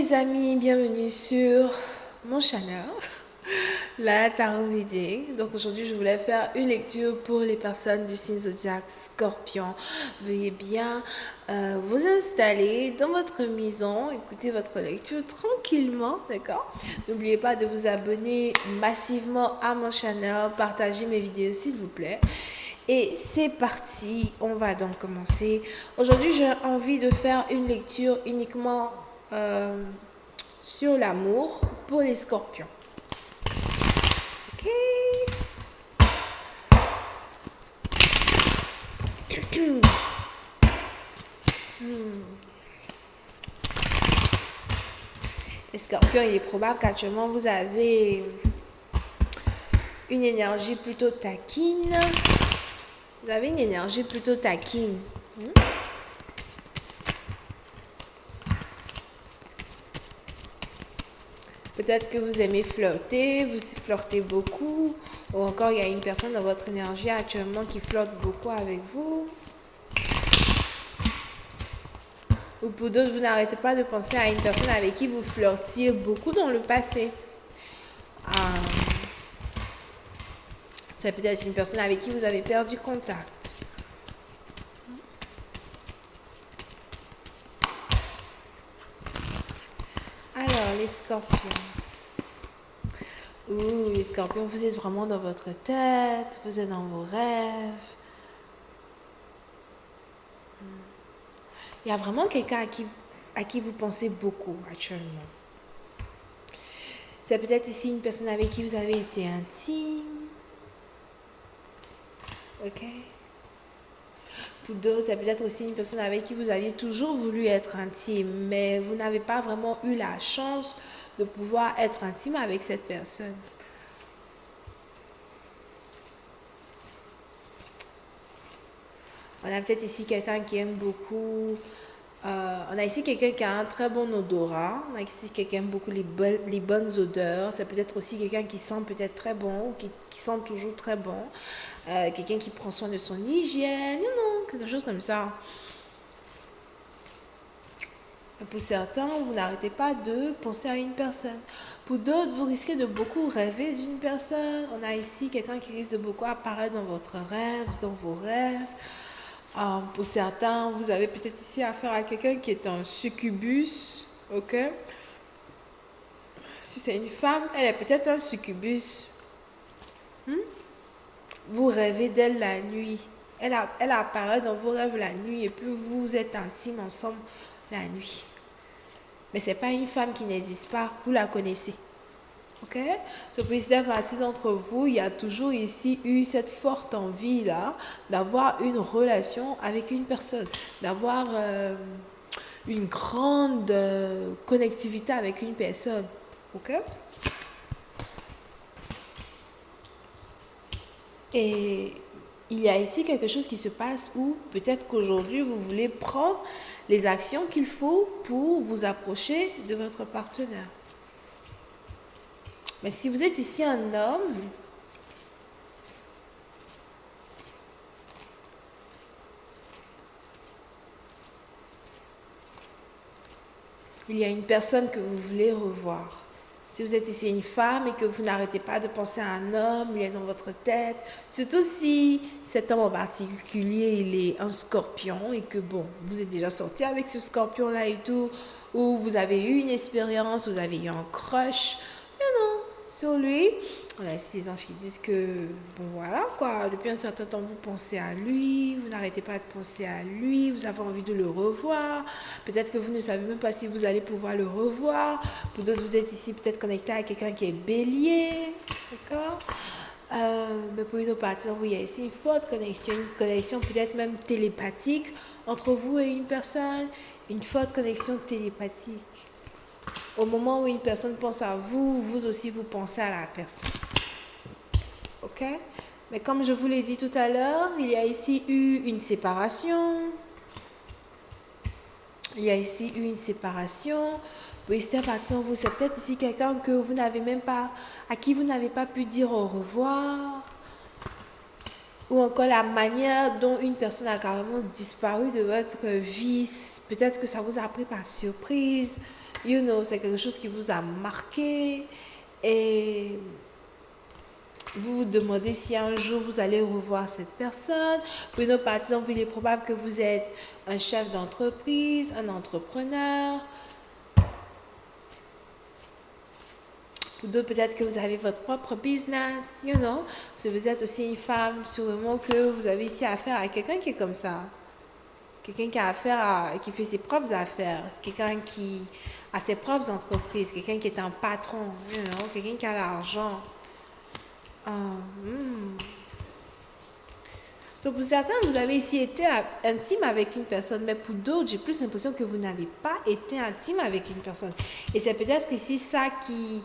les amis, bienvenue sur mon channel, la Tarot Védique. Donc aujourd'hui je voulais faire une lecture pour les personnes du signe zodiaque Scorpion. Veuillez bien vous installer dans votre maison, écoutez votre lecture tranquillement, d'accord? N'oubliez pas de vous abonner massivement à mon channel, partagez mes vidéos s'il vous plaît. Et c'est parti, on va donc commencer. Aujourd'hui, j'ai envie de faire une lecture uniquement sur l'amour pour les scorpions. Ok. Les scorpions, il est probable qu'actuellement vous avez une énergie plutôt taquine. Vous avez une énergie plutôt taquine. Peut-être que vous aimez flirter, vous flirtez beaucoup, ou encore il y a une personne dans votre énergie actuellement qui flirte beaucoup avec vous. Ou pour d'autres, vous n'arrêtez pas de penser à une personne avec qui vous flirtiez beaucoup dans le passé. C'est peut-être une personne avec qui vous avez perdu contact. Alors, les scorpions. Ouh, les scorpions, vous êtes vraiment dans votre tête, vous êtes dans vos rêves. Il y a vraiment quelqu'un à qui vous pensez beaucoup actuellement. C'est peut-être ici une personne avec qui vous avez été intime. Ok. Pour d'autres, c'est peut-être aussi une personne avec qui vous aviez toujours voulu être intime, mais vous n'avez pas vraiment eu la chance de pouvoir être intime avec cette personne. On a peut-être ici quelqu'un qui aime beaucoup. On a ici quelqu'un qui a un très bon odorat. On a ici quelqu'un qui aime beaucoup les bonnes odeurs. C'est peut-être aussi quelqu'un qui sent peut-être très bon ou qui sent toujours très bon. Quelqu'un qui prend soin de son hygiène. Non, quelque chose comme ça. Pour certains, vous n'arrêtez pas de penser à une personne. Pour d'autres, vous risquez de beaucoup rêver d'une personne. On a ici quelqu'un qui risque de beaucoup apparaître dans votre rêve, dans vos rêves. Pour certains, vous avez peut-être ici affaire à quelqu'un qui est un succubus, ok? Si c'est une femme, elle est peut-être un succubus. Vous rêvez d'elle la nuit. Elle apparaît dans vos rêves la nuit et puis vous êtes intimes ensemble la nuit. Mais ce n'est pas une femme qui n'existe pas, vous la connaissez. Ok? So, pour ici, à partir d'entre vous, il y a toujours ici eu cette forte envie là d'avoir une relation avec une personne, d'avoir une grande connectivité avec une personne. Ok? Et il y a ici quelque chose qui se passe où peut-être qu'aujourd'hui vous voulez prendre les actions qu'il faut pour vous approcher de votre partenaire. Mais si vous êtes ici un homme, il y a une personne que vous voulez revoir. Si vous êtes ici une femme et que vous n'arrêtez pas de penser à un homme, il est dans votre tête, surtout si cet homme en particulier, il est un scorpion et que bon, vous êtes déjà sorti avec ce scorpion-là et tout, ou vous avez eu une expérience, vous avez eu un crush, sur lui. On a ici des anges qui disent que, bon voilà quoi, depuis un certain temps vous pensez à lui, vous n'arrêtez pas de penser à lui, vous avez envie de le revoir. Peut-être que vous ne savez même pas si vous allez pouvoir le revoir. Pour d'autres, vous êtes ici peut-être connecté à quelqu'un qui est bélier, d'accord? Mais pour une autre partie, oui, il y a ici une connexion peut-être même télépathique entre vous et une personne, une forte connexion télépathique. Au moment où une personne pense à vous, vous aussi vous pensez à la personne. Ok? Mais comme je vous l'ai dit tout à l'heure, il y a ici eu une séparation. Il y a ici eu une séparation. Oui, c'était à partir de vous. C'est peut-être ici quelqu'un que vous n'avez même pas, à qui vous n'avez pas pu dire au revoir. Ou encore la manière dont une personne a carrément disparu de votre vie. Peut-être que ça vous a pris par surprise. c'est quelque chose qui vous a marqué et vous vous demandez si un jour vous allez revoir cette personne. Pour une autre partie, donc, il est probable que vous êtes un chef d'entreprise, un entrepreneur. Pour d'autres, peut-être que vous avez votre propre business, Si vous êtes aussi une femme, sûrement que vous avez ici affaire à quelqu'un qui est comme ça. Quelqu'un qui a affaire qui fait ses propres affaires. Quelqu'un qui a ses propres entreprises. Quelqu'un qui est un patron, quelqu'un qui a l'argent. Donc pour certains, vous avez ici été intime avec une personne, mais pour d'autres, j'ai plus l'impression que vous n'avez pas été intime avec une personne. Et c'est peut-être ici ça qui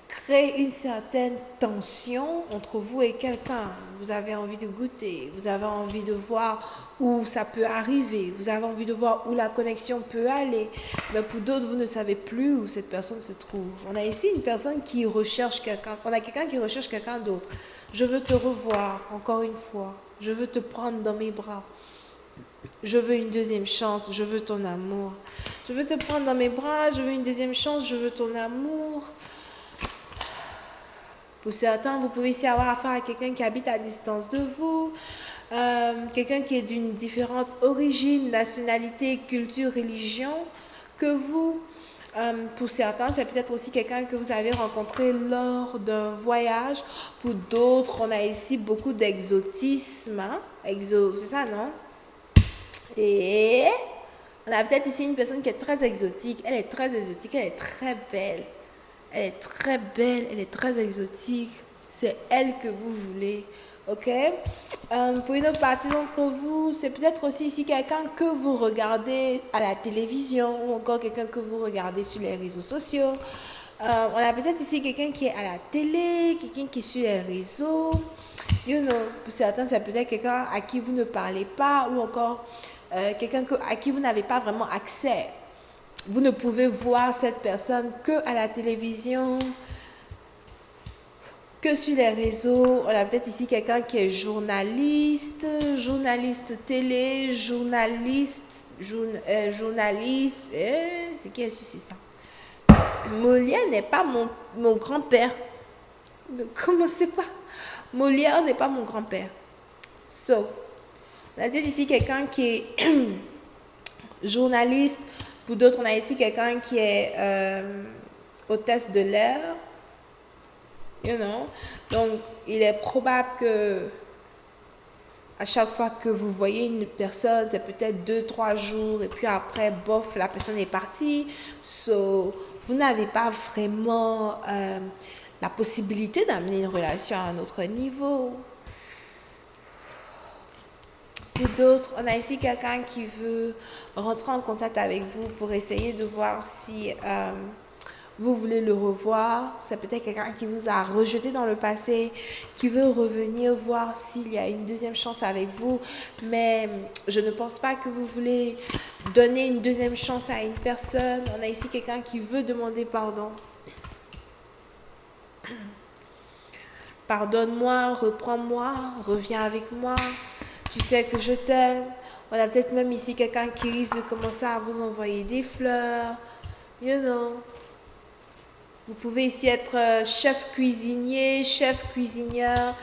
crée une certaine tension entre vous et quelqu'un. Vous avez envie de goûter, vous avez envie de voir où ça peut arriver, vous avez envie de voir où la connexion peut aller. Mais pour d'autres, vous ne savez plus où cette personne se trouve. On a ici une personne qui recherche quelqu'un, on a quelqu'un qui recherche quelqu'un d'autre. Je veux te revoir encore une fois. Je veux te prendre dans mes bras. Je veux une deuxième chance. Je veux ton amour. Je veux te prendre dans mes bras. Je veux une deuxième chance. Je veux ton amour. Pour certains, vous pouvez ici avoir affaire à quelqu'un qui habite à distance de vous. Quelqu'un qui est d'une différente origine, nationalité, culture, religion que vous. Pour certains, c'est peut-être aussi quelqu'un que vous avez rencontré lors d'un voyage. Pour d'autres, on a ici beaucoup d'exotisme. C'est ça, non? Et on a peut-être ici une personne qui est très exotique. Elle est très exotique, elle est très belle. Elle est très belle, elle est très exotique. C'est elle que vous voulez. Ok? Pour une autre partie d'entre vous, c'est peut-être aussi ici quelqu'un que vous regardez à la télévision ou encore quelqu'un que vous regardez sur les réseaux sociaux. On a peut-être ici quelqu'un qui est à la télé, quelqu'un qui est sur les réseaux. Pour certains, c'est peut-être quelqu'un à qui vous ne parlez pas ou encore quelqu'un à qui vous n'avez pas vraiment accès. Vous ne pouvez voir cette personne que à la télévision, que sur les réseaux. On a peut-être ici quelqu'un qui est journaliste télé, journaliste, c'est qui est-ce, c'est ça? Molière n'est pas mon grand-père. Ne commencez pas. Molière n'est pas mon grand-père. On a peut-être ici quelqu'un qui est journaliste. Pour d'autres, on a ici quelqu'un qui est hôtesse de l'air. Donc, il est probable que à chaque fois que vous voyez une personne, c'est peut-être 2-3 jours et puis après, bof, la personne est partie. Vous n'avez pas vraiment la possibilité d'amener une relation à un autre niveau. Pour d'autres, on a ici quelqu'un qui veut rentrer en contact avec vous pour essayer de voir si vous voulez le revoir. C'est peut-être quelqu'un qui vous a rejeté dans le passé, qui veut revenir voir s'il y a une deuxième chance avec vous. Mais je ne pense pas que vous voulez donner une deuxième chance à une personne. On a ici quelqu'un qui veut demander pardon. Pardonne-moi, reprends-moi, reviens avec moi. Tu sais que je t'aime. On a peut-être même ici quelqu'un qui risque de commencer à vous envoyer des fleurs. Vous pouvez ici être chef cuisinier, chef cuisinière.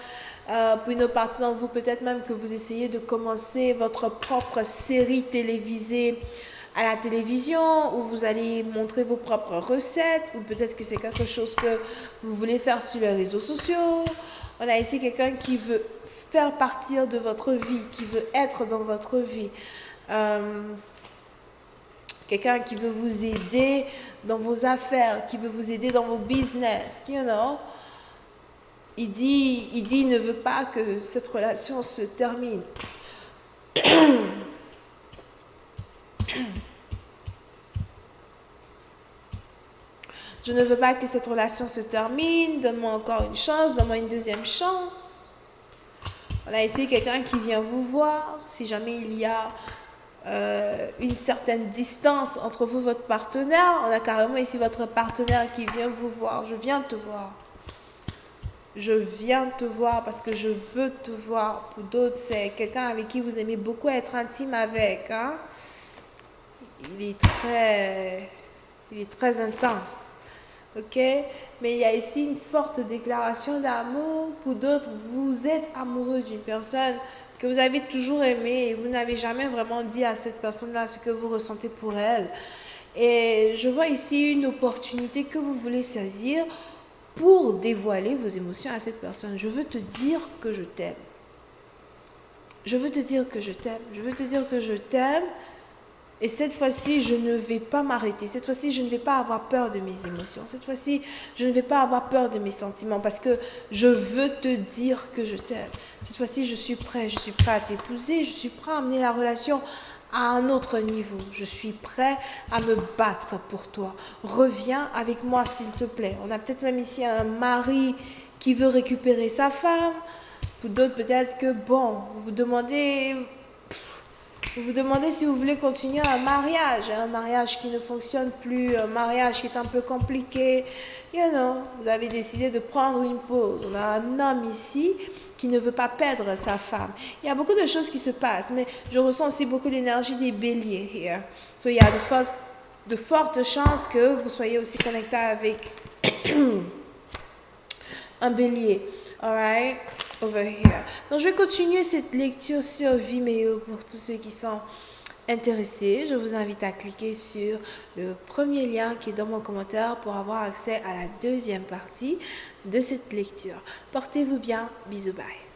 Pour une autre partie d'entre vous, peut-être même que vous essayez de commencer votre propre série télévisée à la télévision où vous allez montrer vos propres recettes ou peut-être que c'est quelque chose que vous voulez faire sur les réseaux sociaux. On a ici quelqu'un qui veut faire partir de votre vie, qui veut être dans votre vie. Quelqu'un qui veut vous aider dans vos affaires, qui veut vous aider dans vos business, Il dit, il ne veut pas que cette relation se termine. Je ne veux pas que cette relation se termine. Donne-moi encore une chance, donne-moi une deuxième chance. On a ici quelqu'un qui vient vous voir. Si jamais il y a une certaine distance entre vous et votre partenaire, on a carrément ici votre partenaire qui vient vous voir. Je viens te voir. Je viens te voir parce que je veux te voir. Pour d'autres, c'est quelqu'un avec qui vous aimez beaucoup être intime avec. Il est très il est très intense. Ok? Mais il y a ici une forte déclaration d'amour. Pour d'autres, vous êtes amoureux d'une personne que vous avez toujours aimée et vous n'avez jamais vraiment dit à cette personne-là ce que vous ressentez pour elle. Et je vois ici une opportunité que vous voulez saisir pour dévoiler vos émotions à cette personne. Je veux te dire que je t'aime. Je veux te dire que je t'aime. Je veux te dire que je t'aime. Et cette fois-ci, je ne vais pas m'arrêter. Cette fois-ci, je ne vais pas avoir peur de mes émotions. Cette fois-ci, je ne vais pas avoir peur de mes sentiments parce que je veux te dire que je t'aime. Cette fois-ci, je suis prêt. Je suis prêt à t'épouser. Je suis prêt à amener la relation à un autre niveau. Je suis prêt à me battre pour toi. Reviens avec moi, s'il te plaît. On a peut-être même ici un mari qui veut récupérer sa femme. Pour d'autres, peut-être que, bon, vous vous demandez si vous voulez continuer un mariage qui ne fonctionne plus, un mariage qui est un peu compliqué. Vous avez décidé de prendre une pause. On a un homme ici qui ne veut pas perdre sa femme. Il y a beaucoup de choses qui se passent, mais je ressens aussi beaucoup l'énergie des béliers here. So, il y a de fortes chances que vous soyez aussi connecté avec un bélier. Alright? Over here. Donc, je vais continuer cette lecture sur Vimeo pour tous ceux qui sont intéressés. Je vous invite à cliquer sur le premier lien qui est dans mon commentaire pour avoir accès à la deuxième partie de cette lecture. Portez-vous bien. Bisous, bye.